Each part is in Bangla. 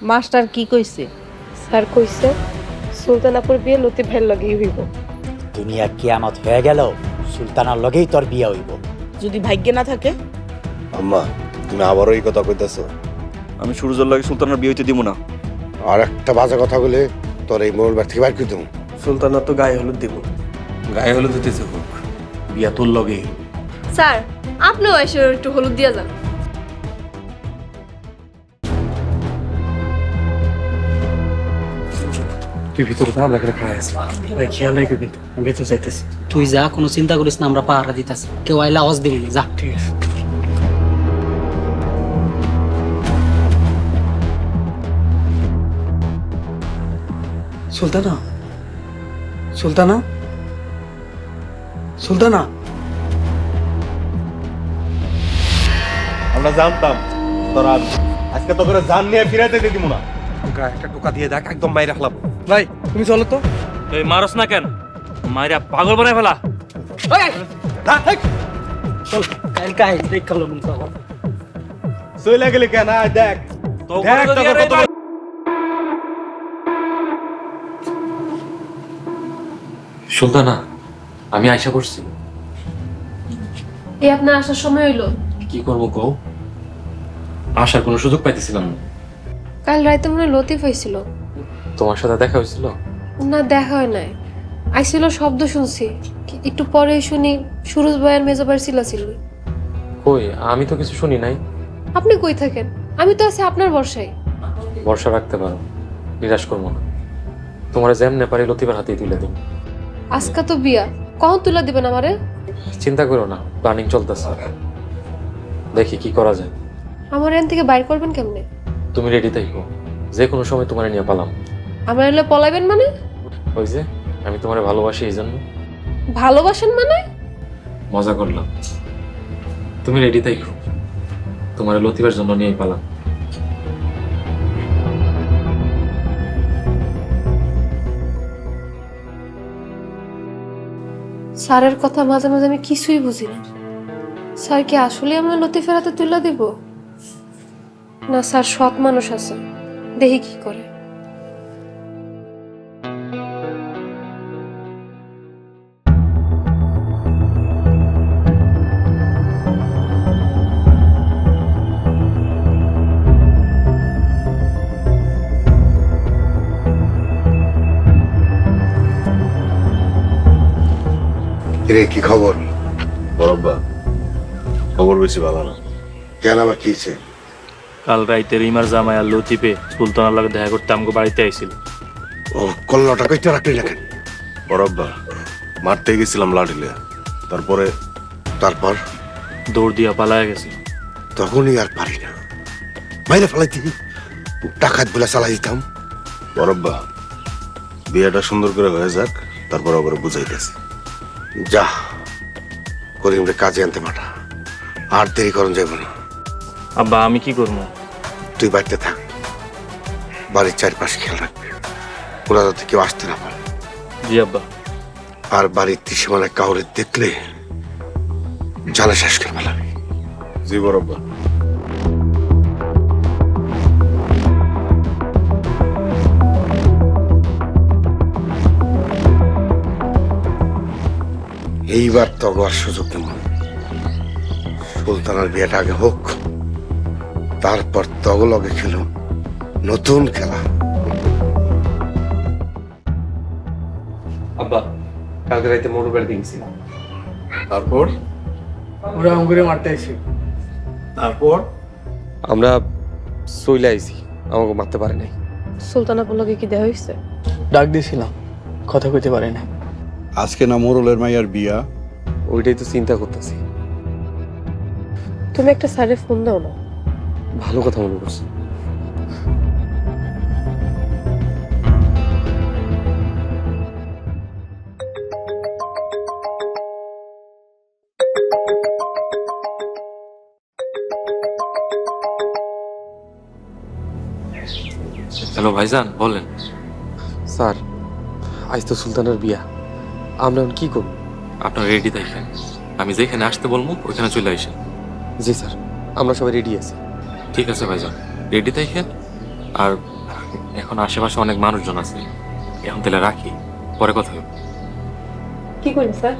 মাস্টার কি কইছে? স্যার কইছে সুলতানাপুর বিয়ে লতিফ ভাইয়ের লগেই হইব। দুনিয়া কিয়ামত হয়ে গেল, সুলতানার লগেই তোর বিয়ে হইব। যদি ভাগ্যে না থাকে? আম্মা, তুমি আবারও এই কথা কইতেছো? আমি সূর্যের লাগে সুলতানের বিয়ে হইতে দিব না। আর একটা বাজে কথা বলে তোর এই মোড় থেকে বাইর করে দেবো। সুলতানা তো গায়ে হলুদ দিব। গায়ে হলুদ দিতেছে হোক, বিয়া তোর লগে। স্যার আপনিও এসে একটু হলুদ দিয়ে যান। তুই ভিতরে না আমরা খাই আছি ভাই, খেয়াল রেখে কিন্তু আমি ভেতরে যাইতেছি। তুই যা, কোনো চিন্তা করিস না, আমরা পাহারা দিতেছি। কেউ আইলে আওয়াজ দিবি না, যা। ঠিক আছে। সুলতানা, সুলতানা, সুলতানা। আমরা জানতাম তোরা আজকে তো করে জান নিয়ে ফিরাইতে দিব না। গায়ে একটা টোকা দিয়ে দেখ, একদম বাইরে রাখলাম। ভাই তুমি চলো তো। এই মারস না কেন? মাইরা পাগল বানাই ফেলা। কালকে আইস, দেখ কালো মুখ আমার। চলে গেলি কেন? দেখ তো দেখ তোকে কত সুলতানা, আমি আশা করছি। এই আপনার আসার সময় হইলো। কি করবো কও? আসার কোনো সুযোগ পাইতেছিলাম না। কাল রাতে মনে হয় লতিফ হয়েছিল। তোমার সাথে দেখা হয়েছিল? না, দেখা হয় নাই। আইছিল, শব্দ শুনছি। একটু পরে শুনি সুরজ ভাইয়ের মেজবার ছিল। কই, আমি তো কিছু শুনি নাই। আপনি কই থাকেন? আমি তো আছি আপনার বর্ষায়। ভরসা রাখতে পারো, নিরাশ করবো না। তোমার যেমনে পারি লতিফের হাতেই তুলে দিন। আজকা তো বিয়া, কখন তুলা দিবেন আমারে? চিন্তা করো না, প্ল্যানিং চলতেছে, দেখি কি করা যায়। আমার এখান থেকে বাইর করবেন কেমনে? তুমি রেডি থাকো, যে কোনো সময় তোমার নিয়ে পালাম। আমার এলে পলাইবেন মানে? ওই যে আমি তোমারে ভালোবাসি, এই জন্য। ভালোবাসেন মানে? মজা করলাম। তুমি রেডি থাকো, তোমার লতিফের জন্য নিয়ে পালাম। স্যারের কথা মাঝে মাঝে আমি কিছুই বুঝি না। স্যার কি আসলে আমার লতিফের হাতে তুলে দিব? না স্যার সৎ মানুষ আছে, দেখি কি করে। রে কি খবর? বরব্বা, খবর বেশি ভালো না। কেন আবার কি হয়েছে? কাল রাইতে রিমার জামাই আর লতিফে সুলতানার লাগে দেখা করতে আমাকে বাড়িতে আইছিল। ও কল্লাটা কইতে রাখলি রাখেন। বরব্বা, মারতে গেছিলাম লাঠিলে, তারপরে তারপর দৌড় দিয়া পালায় গেছে। তখনই আর পারি না, বাইরে ফেলাইতি টাকাত বলে চালাই দিতাম। বরব্বা, বিয়েটা সুন্দর করে হয়ে যাক, তারপর আবার বুঝাইতেছি। যা করিম রে কাজে আনতে পাঠা, আর দেরি করন যাইব না। আব্বা আমি কি করবো? তুই বাড়িতে থাক, বাড়ির চারপাশে খেয়াল রাখবি, ওরা যাতে কেউ আসতে না পারে। জি আব্বা। আর বাড়ির ত্রিসীমানায় কাউরে দেখলে জানা শেষ করে ফেলাবি। জি বরব্বা। এইবার তগো আর সুযোগ নেব। সুলতানার বিয়েটা আগে হোক, তারপর তগো লগে খেলো নতুন খেলা। আব্বা, কালকে রাইতে মোটর বাড়ি দিয়েছি। তারপর ওরা আঙ্গুরে মারতে আইছি। তারপর আমরা চলে আইছি, আমাকে মারতে পারে নাই। সুলতানাপুর লগে কি দেখা হয়েছে? ডাক দিয়েছিলাম, কথা কইতে পারে না। আজকে না মোরলের মাইয়ার বিয়া? ওইটাই তো চিন্তা করতেছি। তুমি একটা স্যারে ফোন দাও না। ভালো কথা মনে করছো। হ্যালো ভাইজান, বলেন। স্যার, আজ তো সুলতানের বিয়া, আমরা এখন কি করব? আপনার রেডি থাকেন, আমি যেখানে আসতে বলবো ওইখানে চলে আসেন। জি স্যার, আমরা সবাই রেডি আছি। ঠিক আছে ভাইজান, রেডি থাকেন, আর এখন আশেপাশে অনেক মানুষজন আছে, এখন তাহলে রাখি, পরে কথা হবে। কি করেন স্যার?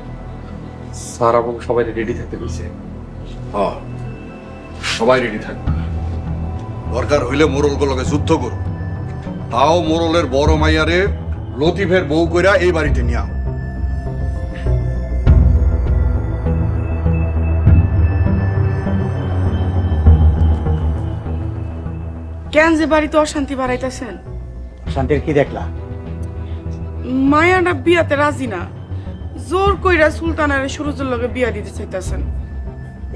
স্যার আমাকে সবাই রেডি থাকতে কইছে। হ্যাঁ, সবাই রেডি থাকবে। দরকার হইলে মোরলগুলোকে যুদ্ধ করো, তাও মোরলের বড় মাইয়ারে লতিফের বউ কইরা এই বাড়িতে নিয়া। কেন যে বাড়িতে অশান্তি বাড়াইতেছেন? শান্তির কি দেখলা? মায়াটা বিয়াতে রাজি না, জোর কইরা সুলতানের সুরজের লগে বিয়া দিতে চাইতেছেন।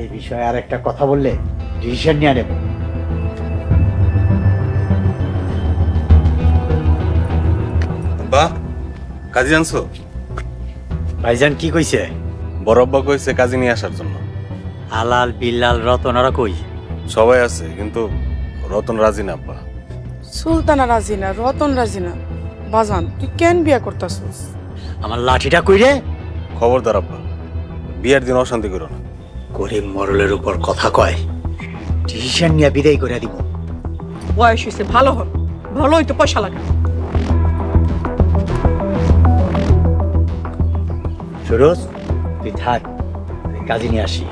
এই বিষয়ে আর একটা কথা বললে ডিসিশন নিয়ে নেব। বা কাজী আনছো? ভাইজান কি কইছে? বড়ব্বা কইছে কাজী নিয়ে আসার জন্য। আলাল বিল্লাল রতনারা কই? সবাই আছে, কিন্তু রতন রাজি না আব্বা। সুলতানা রাজি না, রতন রাজি না। বাজান তুই কেন বিয়া করতাছস? আমার লাঠিটা কই রে? খবরদার আব্বা, বিয়ের দিন অশান্তি করো না। গরিব মরলের উপর কথা কয়, ডিসিশন নিয়ে বিদায় করে দিব। বয়স হয়েছে, ভালো হন, ভালোই তো পয়সা লাগে। সুরজ তুই থাক, আমি কাজে নিয়ে আসি।